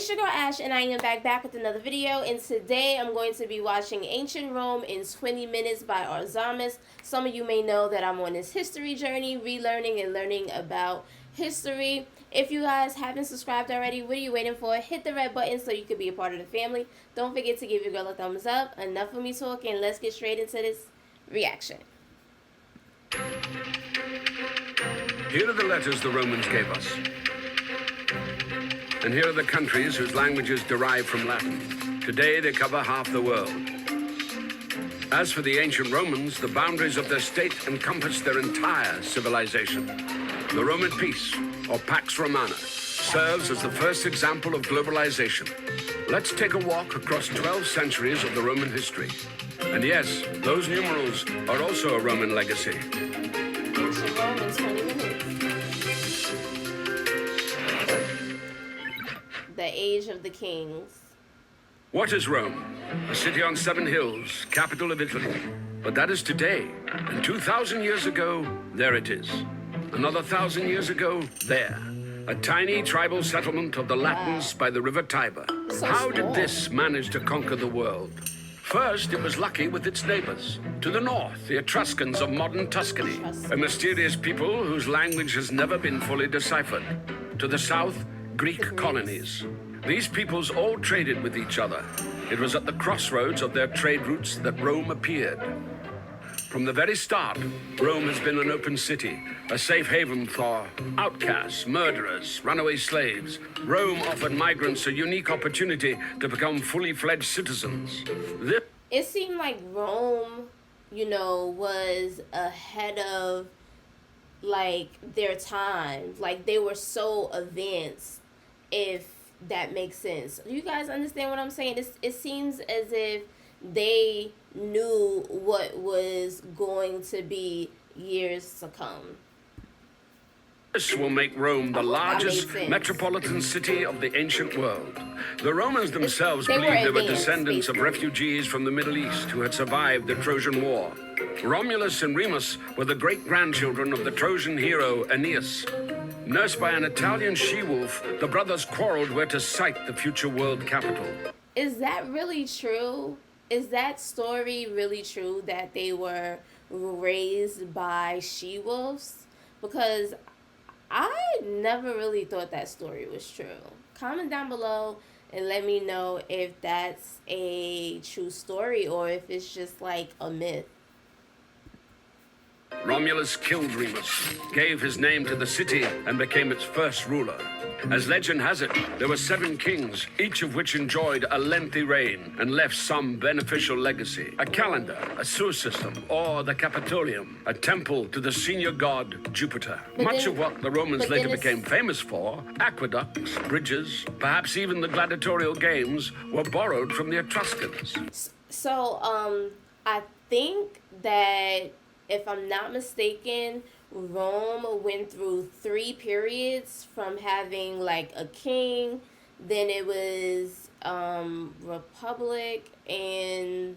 It's your girl Ash, and I am back with another video. And today I'm going to be watching Ancient Rome in 20 Minutes by Arzamas. Some of you may know that I'm on this history journey, relearning and learning about history. If you guys haven't subscribed already, what are you waiting for? Hit the red button so you can be a part of the family. Don't forget to give your girl a thumbs up. Enough of me talking. Let's get straight into this reaction. Here are the letters the Romans gave us. And here are the countries whose languages derive from Latin. Today they cover half the world. As for the ancient Romans, the boundaries of their state encompassed their entire civilization. The Roman peace, or Pax Romana, serves as the first example of globalization. Let's take a walk across 12 centuries of the Roman history. And yes, those numerals are also a Roman legacy. Ancient Rome in 20 minutes. The Age of the Kings. What is Rome? A city on 7 hills, capital of Italy. But that is today. And 2,000 years ago, there it is. Another 1,000 years ago, there. A tiny tribal settlement of the Latins by the river Tiber. How did this manage to conquer the world? First, it was lucky with its neighbors. To the north, the Etruscans of modern Tuscany, a mysterious people whose language has never been fully deciphered. To the south, Greek colonies. These peoples all traded with each other. It was at the crossroads of their trade routes that Rome appeared. From the very start, Rome has been an open city, a safe haven for outcasts, murderers, runaway slaves. Rome offered migrants a unique opportunity to become fully fledged citizens. It seemed like Rome, was ahead of, their time. Like, they were so advanced, if that makes sense. Do you guys understand what I'm saying? It seems as if they knew what was going to be years to come. This will make Rome the largest metropolitan city of the ancient world. The Romans themselves believed they were descendants of refugees from the Middle East who had survived the Trojan War. Romulus and Remus were the great-grandchildren of the Trojan hero Aeneas. Nursed by an Italian she-wolf, the brothers quarreled where to site the future world capital. Is that really true? Is that story really true, that they were raised by she-wolves? Because I never really thought that story was true. Comment down below and let me know if that's a true story or if it's just like a myth. Romulus killed Remus, gave his name to the city, and became its first ruler. As legend has it, there were 7 kings, each of which enjoyed a lengthy reign and left some beneficial legacy. A calendar, a sewer system, or the Capitolium, a temple to the senior god Jupiter. Much of what the Romans later became famous for, aqueducts, bridges, perhaps even the gladiatorial games, were borrowed from the Etruscans. So, I think that, if I'm not mistaken, Rome went through 3 periods, from having like a king, then it was republic, and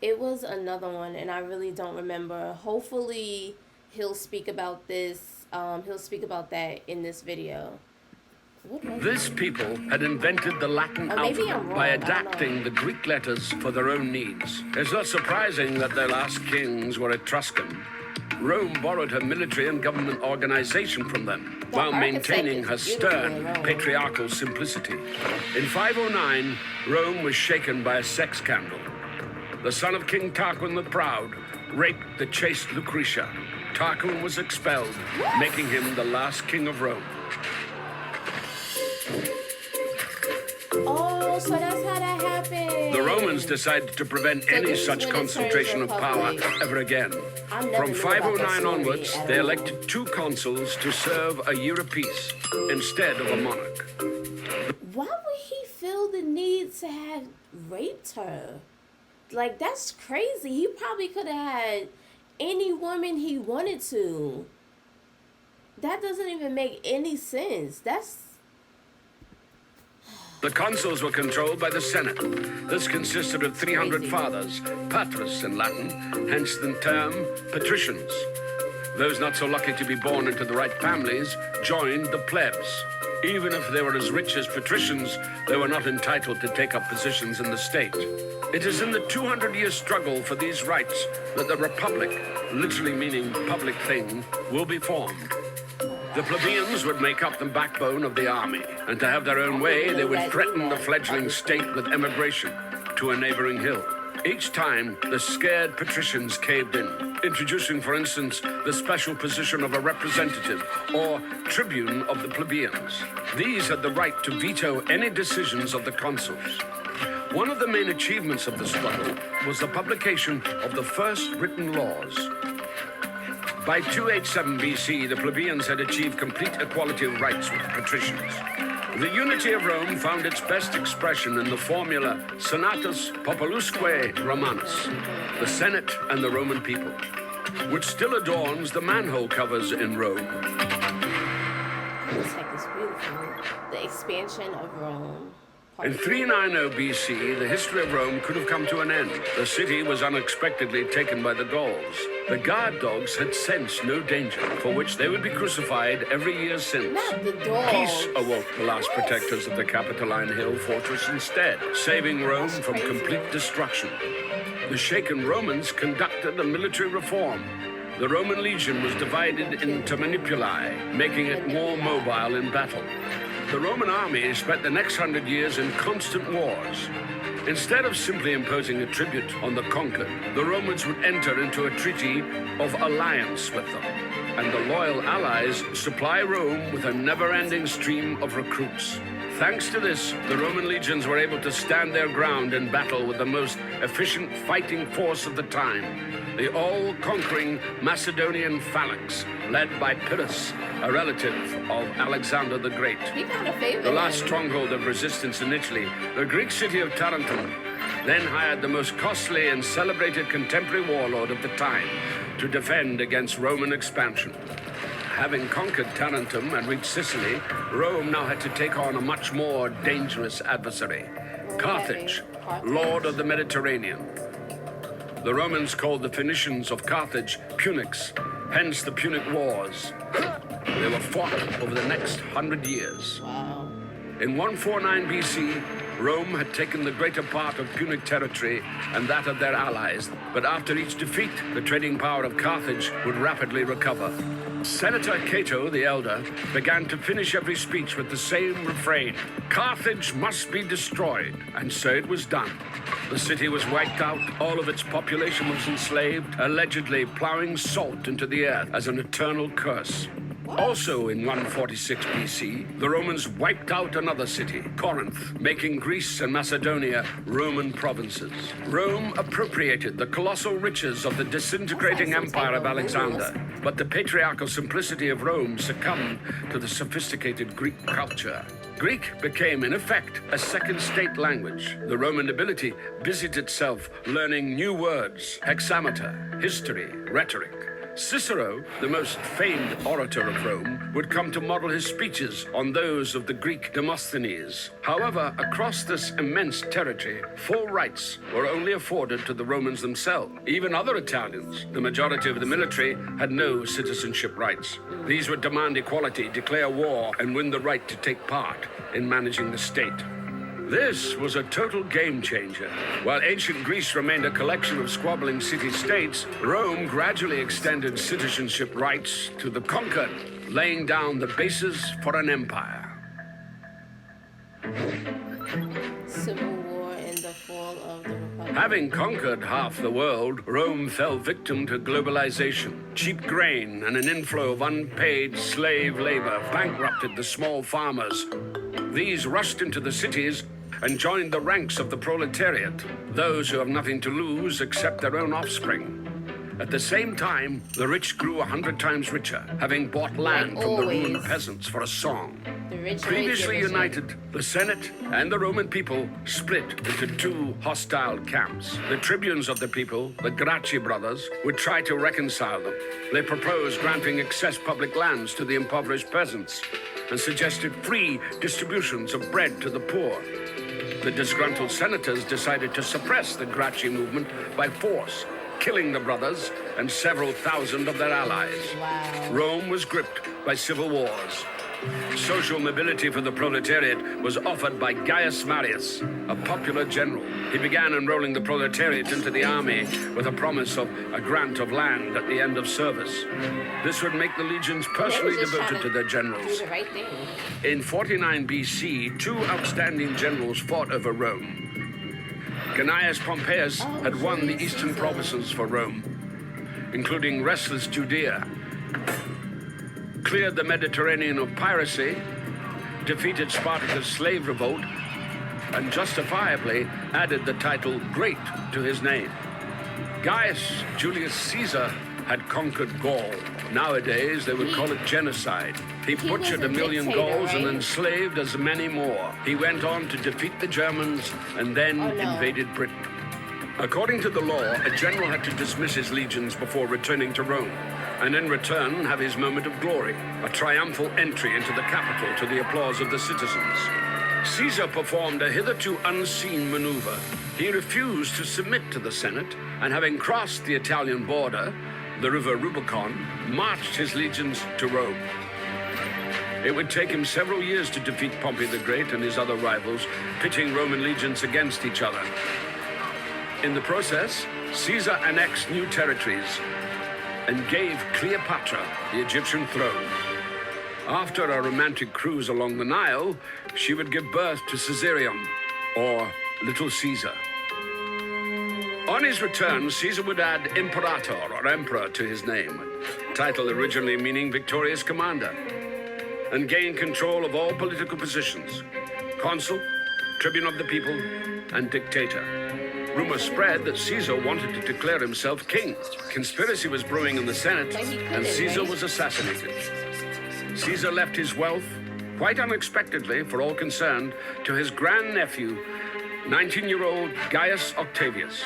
it was another one, and I really don't remember. Hopefully he'll speak about this, he'll speak about that in this video. This people had invented the Latin alphabet by adapting the Greek letters for their own needs. It's not surprising that their last kings were Etruscan. Rome borrowed her military and government organization from them, while maintaining her stern, patriarchal simplicity. In 509, Rome was shaken by a sex scandal. The son of King Tarquin the Proud raped the chaste Lucretia. Tarquin was expelled, making him the last king of Rome. Oh, so that's how that happened. The Romans decided to prevent any such concentration of power ever again. From 509 onwards, they elected 2 consuls to serve a year apiece instead of a monarch. Why would he feel the need to have raped her? Like, that's crazy. He probably could have had any woman he wanted to. That doesn't even make any sense. The consuls were controlled by the Senate. This consisted of 300 fathers, patres in Latin, hence the term patricians. Those not so lucky to be born into the right families joined the plebs. Even if they were as rich as patricians, they were not entitled to take up positions in the state. It is in the 200-year struggle for these rights that the Republic, literally meaning public thing, will be formed. The plebeians would make up the backbone of the army, and to have their own way, they would threaten the fledgling state with emigration to a neighboring hill. Each time, the scared patricians caved in, introducing, for instance, the special position of a representative or tribune of the plebeians. These had the right to veto any decisions of the consuls. One of the main achievements of the struggle was the publication of the first written laws. By 287 BC, the plebeians had achieved complete equality of rights with the patricians. The unity of Rome found its best expression in the formula Senatus Populusque Romanus, the Senate and the Roman people, which still adorns the manhole covers in Rome. This heck is beautiful. The expansion of Rome. In 390 BC, the history of Rome could have come to an end. The city was unexpectedly taken by the Gauls. The guard dogs had sensed no danger, for which they would be crucified every year since. Not the dogs. Peace awoke the last protectors of the Capitoline Hill fortress instead, saving Rome from complete destruction. The shaken Romans conducted a military reform. The Roman legion was divided into manipuli, making it more mobile in battle. The Roman army spent the next 100 years in constant wars. Instead of simply imposing a tribute on the conquered, the Romans would enter into a treaty of alliance with them, and the loyal allies supply Rome with a never-ending stream of recruits. Thanks to this, the Roman legions were able to stand their ground in battle with the most efficient fighting force of the time, the all-conquering Macedonian phalanx, led by Pyrrhus, a relative of Alexander the Great. He got a favorite. The last stronghold of resistance in Italy, the Greek city of Tarentum, then hired the most costly and celebrated contemporary warlord of the time to defend against Roman expansion. Having conquered Tarentum and reached Sicily, Rome now had to take on a much more dangerous adversary, Carthage, lord of the Mediterranean. The Romans called the Phoenicians of Carthage Punics, hence the Punic Wars. They were fought over the next 100 years. Wow. In 149 BC, Rome had taken the greater part of Punic territory and that of their allies, but after each defeat, the trading power of Carthage would rapidly recover. Senator Cato the Elder began to finish every speech with the same refrain: Carthage must be destroyed, and so it was done. The city was wiped out, all of its population was enslaved, allegedly plowing salt into the earth as an eternal curse. Also in 146 BC, the Romans wiped out another city, Corinth, making Greece and Macedonia Roman provinces. Rome appropriated the colossal riches of the disintegrating empire of Alexander, but the patriarchal simplicity of Rome succumbed to the sophisticated Greek culture. Greek became, in effect, a second state language. The Roman nobility busied itself learning new words, hexameter, history, rhetoric. Cicero, the most famed orator of Rome, would come to model his speeches on those of the Greek Demosthenes. However, across this immense territory, full rights were only afforded to the Romans themselves. Even other Italians, the majority of the military, had no citizenship rights. These would demand equality, declare war, and win the right to take part in managing the state. This was a total game changer. While ancient Greece remained a collection of squabbling city-states, Rome gradually extended citizenship rights to the conquered, laying down the basis for an empire. Civil War and the fall of the Republic. Having conquered half the world, Rome fell victim to globalization. Cheap grain and an inflow of unpaid slave labor bankrupted the small farmers. These rushed into the cities and joined the ranks of the proletariat, those who have nothing to lose except their own offspring. At the same time, the rich grew 100 times richer, having bought land from the ruined peasants for a song. Previously united, the Senate and the Roman people split into two hostile camps. The tribunes of the people, the Gracchi brothers, would try to reconcile them. They proposed granting excess public lands to the impoverished peasants and suggested free distributions of bread to the poor. The disgruntled senators decided to suppress the Gracchi movement by force, killing the brothers and several thousand of their allies. Wow. Rome was gripped by civil wars. Social mobility for the proletariat was offered by Gaius Marius, a popular general. He began enrolling the proletariat into the army with a promise of a grant of land at the end of service. This would make the legions personally devoted to their generals. Do the right thing. In 49 BC, two outstanding generals fought over Rome. Gnaeus Pompeius had won the eastern provinces for Rome, including restless Judea, cleared the Mediterranean of piracy, defeated Spartacus' slave revolt, and justifiably added the title Great to his name. Gaius Julius Caesar had conquered Gaul. Nowadays, they would call it genocide. He butchered 1 million Gauls and enslaved as many more. He went on to defeat the Germans and then invaded Britain. According to the law, a general had to dismiss his legions before returning to Rome, and in return have his moment of glory, a triumphal entry into the capital to the applause of the citizens. Caesar performed a hitherto unseen maneuver. He refused to submit to the Senate, and having crossed the Italian border, the river Rubicon, marched his legions to Rome. It would take him several years to defeat Pompey the Great and his other rivals, pitting Roman legions against each other. In the process, Caesar annexed new territories and gave Cleopatra the Egyptian throne. After a romantic cruise along the Nile, she would give birth to Caesarion, or Little Caesar. On his return, Caesar would add Imperator, or Emperor, to his name, a title originally meaning victorious commander, and gain control of all political positions: consul, tribune of the people, and dictator. Rumors spread that Caesar wanted to declare himself king. Conspiracy was brewing in the Senate, and Caesar was assassinated. Caesar left his wealth, quite unexpectedly for all concerned, to his grandnephew, 19-year-old Gaius Octavius.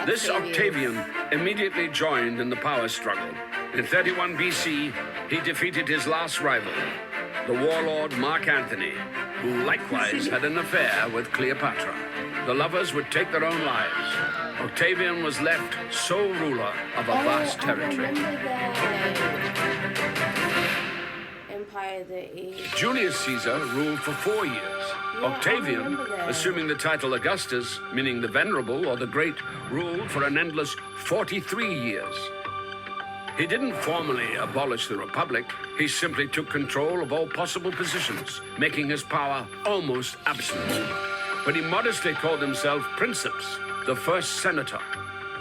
This Octavian immediately joined in the power struggle. In 31 BC, he defeated his last rival, the warlord Mark Antony, who likewise had an affair with Cleopatra. The lovers would take their own lives. Octavian was left sole ruler of a vast territory. Empire the Age. Julius Caesar ruled for 4 years. Octavian, assuming the title Augustus, meaning the Venerable or the Great, ruled for an endless 43 years. He didn't formally abolish the Republic. He simply took control of all possible positions, making his power almost absolute. But he modestly called himself Princeps, the first senator.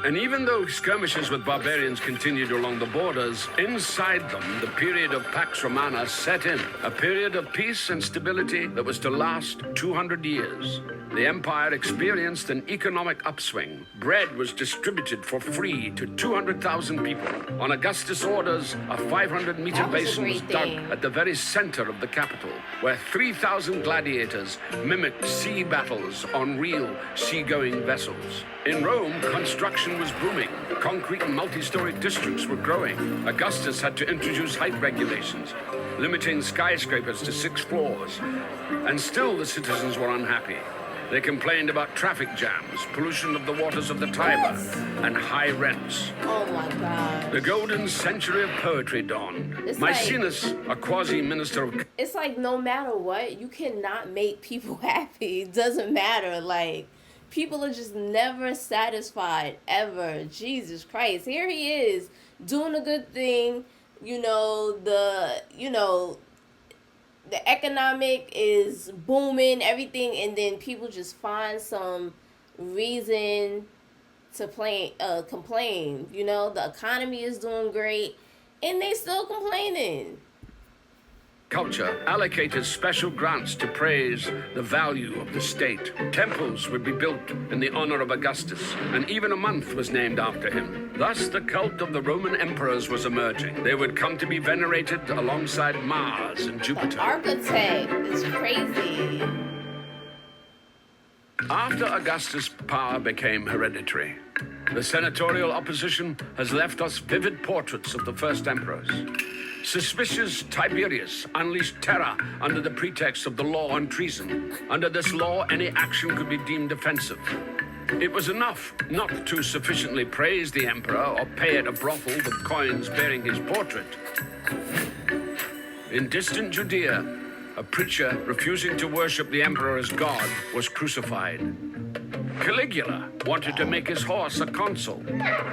And even though skirmishes with barbarians continued along the borders, inside them the period of Pax Romana set in, a period of peace and stability that was to last 200 years. The empire experienced an economic upswing. Bread was distributed for free to 200,000 people. On Augustus' orders, a 500-meter basin was dug at the very center of the capital, where 3,000 gladiators mimicked sea battles on real seagoing vessels. In Rome, construction was booming. Concrete and multi-story districts were growing. Augustus had to introduce height regulations, limiting skyscrapers to 6 floors. And still the citizens were unhappy. They complained about traffic jams, pollution of the waters of the Tiber, and high rents. Oh my God. The golden century of poetry dawned. Maecenas, a quasi-minister of... It's like no matter what, you cannot make people happy. It doesn't matter. Like, people are just never satisfied, ever. Jesus Christ. Here he is, doing a good thing. The economic is booming, everything, and then people just find some reason to complain. The economy is doing great, and they still complaining. Culture allocated special grants to praise the value of the state. Temples would be built in the honor of Augustus, and even a month was named after him. Thus, the cult of the Roman emperors was emerging. They would come to be venerated alongside Mars and Jupiter. The architect is crazy. After Augustus' power became hereditary, the senatorial opposition has left us vivid portraits of the first emperors. Suspicious Tiberius unleashed terror under the pretext of the law on treason. Under this law, any action could be deemed offensive. It was enough not to sufficiently praise the emperor or pay at a brothel with coins bearing his portrait. In distant Judea, a preacher refusing to worship the emperor as God was crucified. Caligula wanted to make his horse a consul.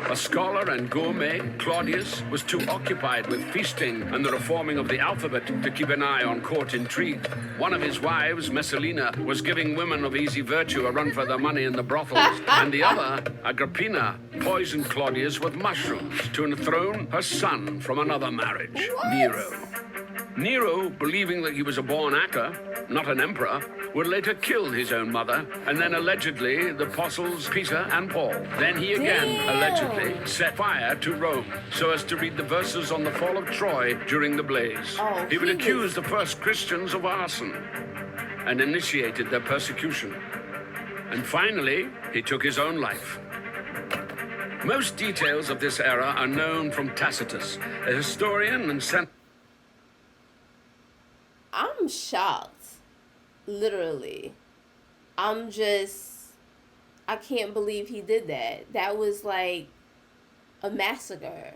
A scholar and gourmet, Claudius, was too occupied with feasting and the reforming of the alphabet to keep an eye on court intrigue. One of his wives, Messalina, was giving women of easy virtue a run for their money in the brothels, and the other, Agrippina, poisoned Claudius with mushrooms to enthrone her son from another marriage, Nero. Nero, believing that he was a born actor, not an emperor, would later kill his own mother, and then allegedly the apostles Peter and Paul. Then he again allegedly set fire to Rome so as to read the verses on the fall of Troy during the blaze. He would accuse the first Christians of arson and initiated their persecution. And finally, he took his own life. Most details of this era are known from Tacitus, a historian and I'm shocked. Literally. I can't believe he did that. That was like a massacre.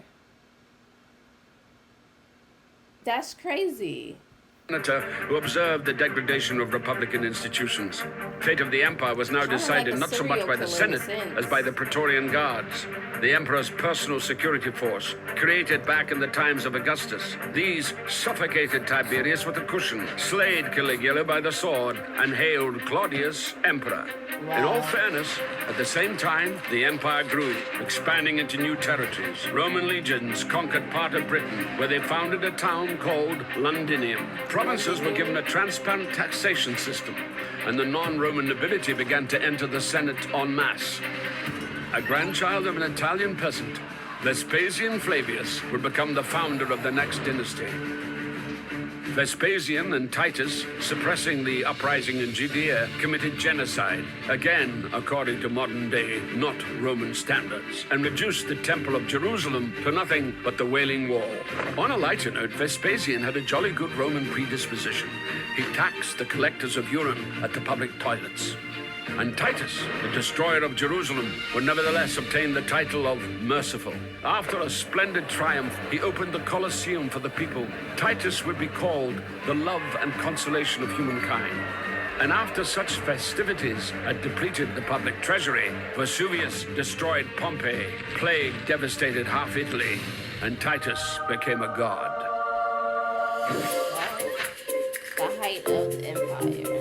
That's crazy. senator who observed the degradation of republican institutions. Fate of the empire was now decided not so much by the Senate as by the Praetorian Guards, the emperor's personal security force, created back in the times of Augustus. These suffocated Tiberius with a cushion, slayed Caligula by the sword, and hailed Claudius emperor. Wow. In all fairness, at the same time, the empire grew, expanding into new territories. Roman legions conquered part of Britain, where they founded a town called Londinium. Provinces were given a transparent taxation system, and the non-Roman nobility began to enter the Senate en masse. A grandchild of an Italian peasant, Vespasian Flavius would become the founder of the next dynasty. Vespasian and Titus, suppressing the uprising in Judea, committed genocide, again according to modern-day, not Roman standards, and reduced the Temple of Jerusalem to nothing but the Wailing Wall. On a lighter note, Vespasian had a jolly good Roman predisposition. He taxed the collectors of urine at the public toilets. And Titus, the destroyer of Jerusalem, would nevertheless obtain the title of Merciful. After a splendid triumph, he opened the Colosseum for the people. Titus would be called the love and consolation of humankind. And after such festivities had depleted the public treasury, Vesuvius destroyed Pompeii, plague devastated half Italy, and Titus became a god. The height of the empire.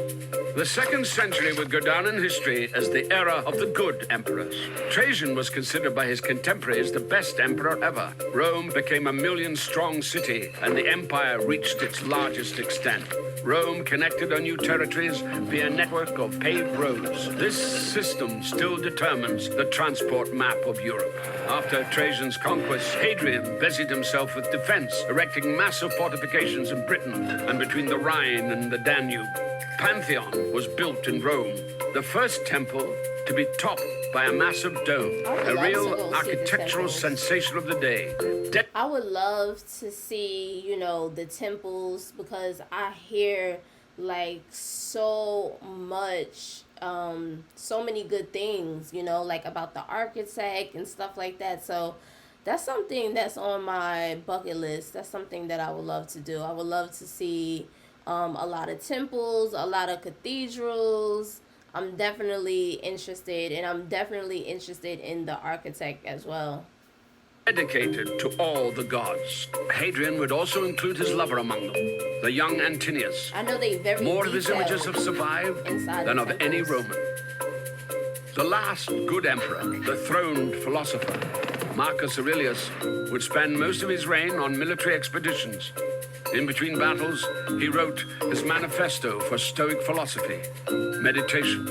The 2nd century would go down in history as the era of the good emperors. Trajan was considered by his contemporaries the best emperor ever. Rome became a million-strong city, and the empire reached its largest extent. Rome connected her new territories via a network of paved roads. This system still determines the transport map of Europe. After Trajan's conquest, Hadrian busied himself with defense, erecting massive fortifications in Britain and between the Rhine and the Danube. Pantheon was built in Rome, the first temple to be topped by a massive dome, a real architectural sensation of the day. I would love to see, the temples, because I hear like so much, so many good things, like about the architect and stuff like that. So that's something that's on my bucket list. That's something that I would love to do. I would love to see a lot of temples, a lot of cathedrals. I'm definitely interested, and I'm definitely interested in the architect as well. Dedicated to all the gods. Hadrian would also include his lover among them, the young Antinius. I know they very More of his images have survived than of any Roman. The last good emperor, the throned philosopher, Marcus Aurelius, would spend most of his reign on military expeditions. In between battles, he wrote his manifesto for Stoic philosophy, Meditations.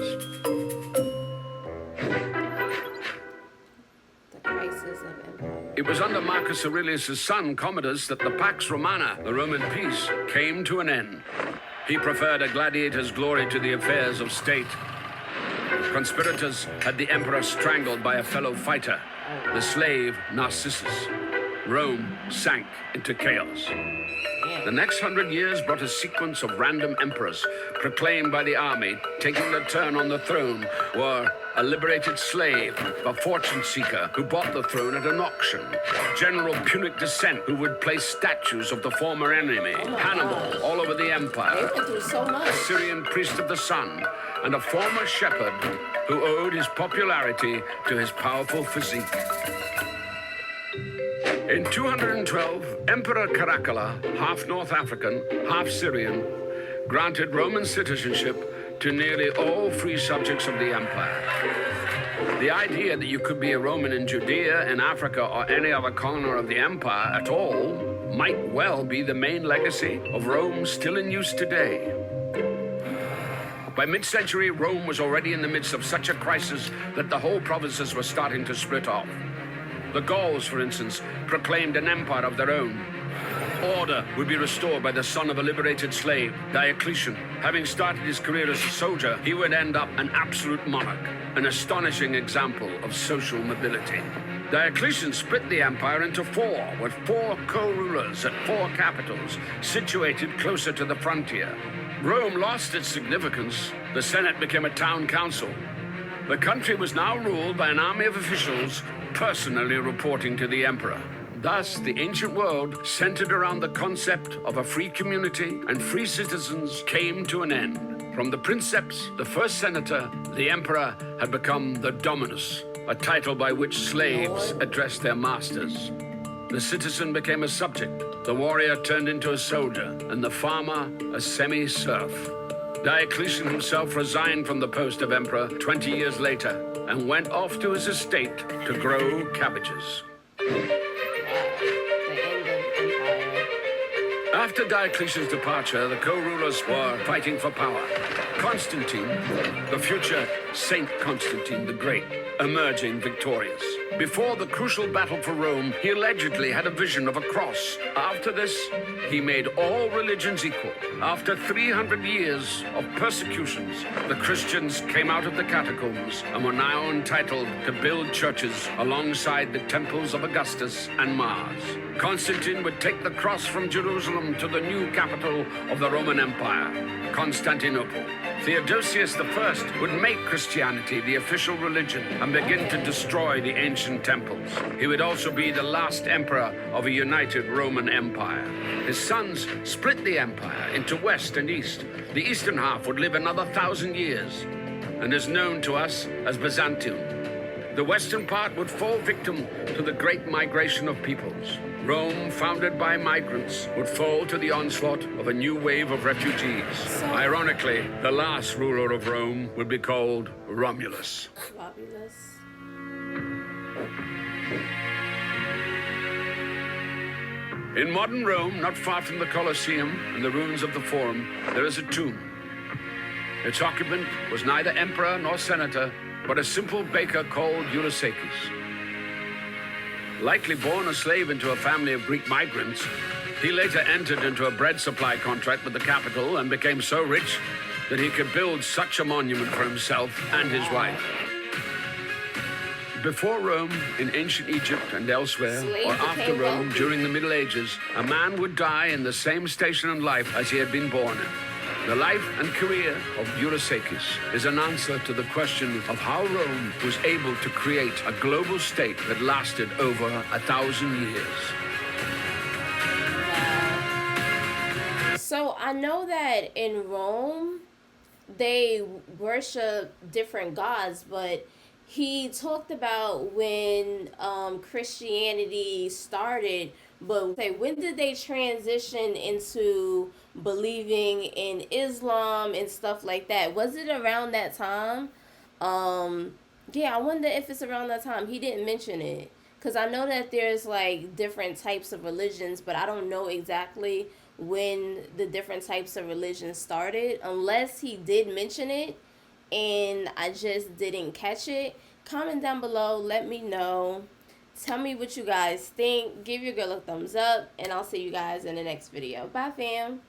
The crisis of empire. It was under Marcus Aurelius' son, Commodus, that the Pax Romana, the Roman peace, came to an end. He preferred a gladiator's glory to the affairs of state. Conspirators had the emperor strangled by a fellow fighter, the slave Narcissus. Rome sank into chaos. The next 100 years brought a sequence of random emperors proclaimed by the army, taking their turn on the throne, or a liberated slave, a fortune seeker who bought the throne at an auction, General Punic Descent who would place statues of the former enemy, Hannibal, all over the They empire, went through so much. a Syrian priest of the sun, and a former shepherd who owed his popularity to his powerful physique. In 212, Emperor Caracalla, half North African, half Syrian, granted Roman citizenship to nearly all free subjects of the empire. The idea that you could be a Roman in Judea, in Africa, or any other corner of the empire at all might well be the main legacy of Rome still in use today. By mid-century, Rome was already in the midst of such a crisis that the whole provinces were starting to split off. The Gauls, for instance, proclaimed an empire of their own. Order would be restored by the son of a liberated slave, Diocletian. Having started his career as a soldier, he would end up an absolute monarch, an astonishing example of social mobility. Diocletian split the empire into four, with four co-rulers at four capitals, situated closer to the frontier. Rome lost its significance. The Senate became a town council. The country was now ruled by an army of officials personally reporting to the emperor. Thus, the ancient world, centered around the concept of a free community and free citizens, came to an end. From the princeps, the first senator, the emperor had become the dominus, a title by which slaves addressed their masters. The citizen became a subject, the warrior turned into a soldier, and the farmer a semi-serf. Diocletian himself resigned from the post of emperor 20 years later and went off to his estate to grow cabbages. The end of empire. After Diocletian's departure, the co-rulers were fighting for power. Constantine, the future Saint Constantine the Great, emerging victorious. Before the crucial battle for Rome, he allegedly had a vision of a cross. After this, he made all religions equal. After 300 years of persecutions, the Christians came out of the catacombs and were now entitled to build churches alongside the temples of Augustus and Mars. Constantine would take the cross from Jerusalem to the new capital of the Roman Empire, Constantinople. Theodosius I would make Christianity the official religion and begin to destroy the ancient temples. He would also be the last emperor of a united Roman Empire. His sons split the empire into west and east. The eastern half would live another 1,000 years and is known to us as Byzantium. The western part would fall victim to the great migration of peoples. Rome, founded by migrants, would fall to the onslaught of a new wave of refugees. Ironically, the last ruler of Rome would be called Romulus. Romulus. In modern Rome, not far from the Colosseum and the ruins of the Forum, there is a tomb. Its occupant was neither emperor nor senator, but a simple baker called Ulysses. Likely born a slave into a family of Greek migrants, he later entered into a bread supply contract with the capital and became so rich that he could build such a monument for himself and his wife. Before Rome, in ancient Egypt and elsewhere, or after Rome, during the Middle Ages, a man would die in the same station in life as he had been born in. The life and career of Ulysses is an answer to the question of how Rome was able to create a global state that lasted over 1,000 years. So I know that in Rome, they worship different gods, but he talked about when Christianity started, but when did they transition into believing in Islam and stuff like that? Was it around that time? Yeah, I wonder if it's around that time. He didn't mention it, because I know that there's like different types of religions, but I don't know exactly when the different types of religions started, unless he did mention it and I just didn't catch it. Comment down below, let me know. Tell me what you guys think. Give your girl a thumbs up, and I'll see you guys in the next video. Bye, fam.